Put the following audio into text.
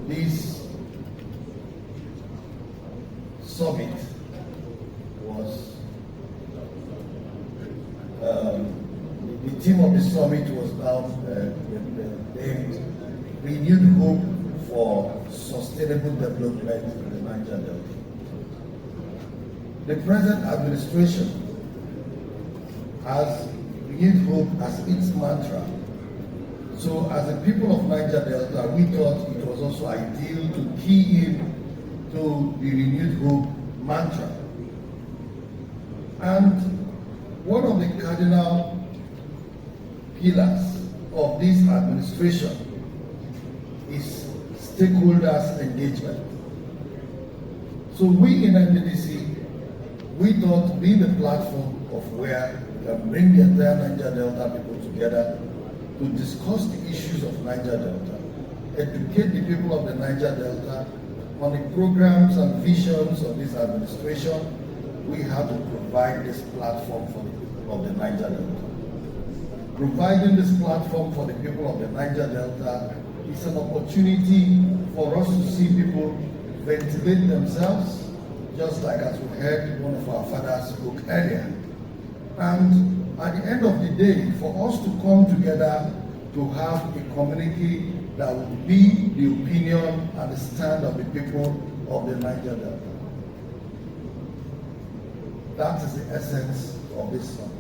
this summit was, the theme of the summit was now named Renewed Hope for Sustainable Development in the Niger Delta. The present administration has renewed hope as its mantra. So as a people of Niger Delta, we thought it was also ideal to key in to the renewed hope mantra. And one of the cardinal pillars of this administration is stakeholders engagement. So we in NDDC, we thought being the platform of where we can bring the entire Niger Delta people together to discuss the issues of Niger Delta, educate the people of the Niger Delta on the programs and visions of this administration. We have to provide this platform for the people of the Niger Delta. Providing this platform for the people of the Niger Delta is an opportunity for us to see people ventilate themselves, just like as we heard one of our fathers spoke earlier. And at the end of the day, for us to come together to have a community that will be the opinion and the stand of the people of the Niger Delta. That is the essence of this song.